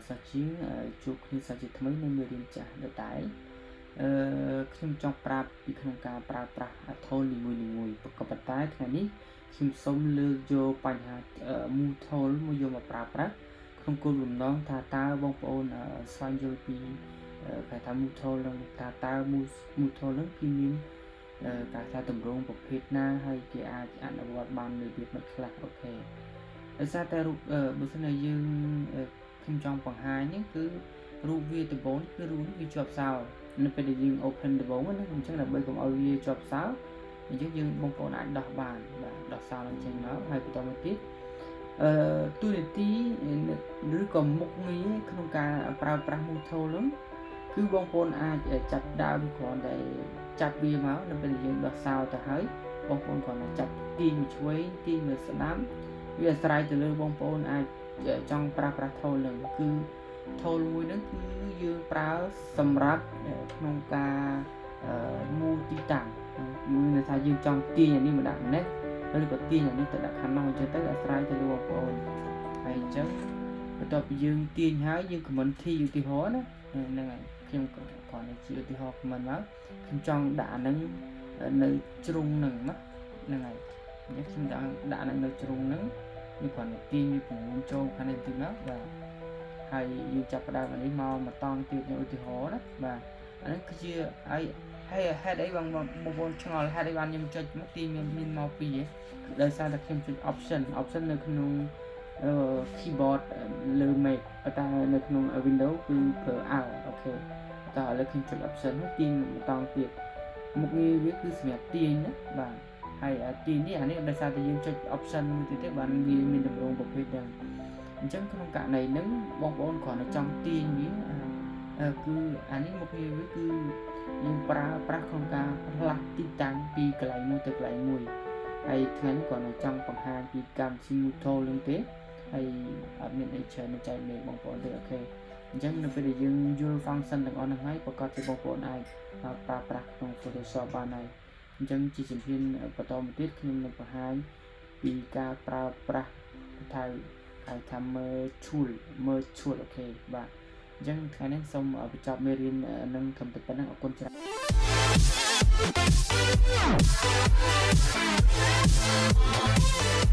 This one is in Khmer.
សាជាជួបគ្នាសាជាថ្មីនៅមេរៀនចាស់ដដែលខ្ញុំចង់ប្រាប់ពីក្នុងការប្រើប្រាស់ថូលនីមួយៗក៏ប៉ុន្តែថ្ងៃនេះខ្ញុំសូមលើកយកបញ្ហាមូលថូលមួយយកមកប្រើប្រាស់ក្នុងគោលបំណងថាតើបងប្អូនស្វែងយល់ពីគេថាមូលថូលនឹងថាតើមូលថូលនឹងគឺមានការថាតម្រងប្រភេទណាហើយគេអាចអនុវត្តបាននៅរបៀបមិនខ្លះអូខេដោយសារតែបើសិនជាយើងខ្ញុំចង់បង្ហាញនេះគឺរូបវាដំបូងគឺរូបនេះវាជាប់សោនៅពេលដែលយើង open ដំបូងណាអញ្ចឹងដើម្បីកុំឲ្យវាជាប់សោអញ្ចឹងយើងបងប្អូនអាចដោះបានបាទដោះសោនឹងចេញមកហើយបន្តមកទៀតទូនីតិឬក៏មុខងារក្នុងការប្រើប្រាស់មូលថូលនោះគឺបងប្អូនអាចចាប់ដើមគ្រាន់តែចាប់វាមកនៅពេលយើងដោះសោទៅហើយបងប្អូនគ្រាន់តែចាប់ទាញមួយឆ្វេងទាញមួយស្ដាំវាអាស្រ័យទៅលើបងប្អូនអាចចង់ប្រើប្រាស់ថូលនឹងគឺថូលមួយហ្នឹងគឺយើងប្រើសម្រាប់ក្នុងការមូលទីតាំងមានន័យថាយើងចង់ទាញអានេះមកដាក់នេះឬក៏ទាញអានេះទៅដាក់ខាងនោះអញ្ចឹងទៅអាស្រ័យទៅលើបងប្អូនហើយអញ្ចឹងបន្ទាប់ពីយើងទាញហើយយើង comment ធីឧទាហរណ៍ណាហ្នឹងហើយខ្ញុំគ្រាន់តែជាឧទាហរណ៍ comment មកខ្ញុំចង់ដាក់អាហ្នឹងនៅជ្រុងហ្នឹងណាហ្នឹងហើយអញ្ចឹងខ្ញុំដាក់ហ្នឹងនៅជ្រុងហ្នឹងនេះគ្រាន់តែទាញវាពង្រួមចូលខាងនេះតិចមកបាទហើយយើងចាប់ផ្ដើមអានេះមកតង់ទៀតនៅឧទាហរណ៍ណាបាទអានេះគឺជាហើយហេតុអីបងប្អូនឆ្ងល់ហេតុអីបានខ្ញុំចុចមកទាញមានមកពីហ៎ដោយសារតែខ្ញុំចុច option នៅក្នុងkeyboard លើ Mac តែនៅក្នុង Windows គឺប្រើ Alt អូខេតើឥឡូវខ្ញុំចុច option នោះទាញបន្តទៀតមុខងារវាគឺសម្រាប់ទាញណាបាទហើយទាញនេះអានេះដោយសារតែយើងចុច option មួយទៀតទេបានវាមានតម្រងប្រភេទហ្នឹងអញ្ចឹងក្នុងករណីហ្នឹងបងប្អូនគ្រាន់តែចង់ទាញវាគឺអានេះមុខងារវាគឺយើងប្រើប្រាស់ក្នុងការផ្លាស់ទីតាំងពីកន្លែងមួយទៅកន្លែងមួយហើយថ្ងៃនេះគ្រាន់តែចង់បង្ហាញពីកម្មវិធី Moodle ហ្នឹងទេហើយអត់មានអីច្រើនចែកលេខបងប្អូនទេអូខេអញ្ចឹងនៅពេលដែលយើងយល់ function ទាំងអស់ហ្នឹងហើយប្រកាសជាបងប្អូនអាចប្រើប្រាស់ក្នុង Photoshop បានហើយអញ្ចឹងជាជំហានបន្តមកទៀតខ្ញុំនឹងបង្ហាញពីការប្រើប្រាស់ថៅហើយថាមើលឈួលអូខេបាទអញ្ចឹងថ្ងៃនេះសូមបញ្ចប់មេរៀននឹងត្រឹមតែប៉ុណ្ណឹងអរគុណច្រើន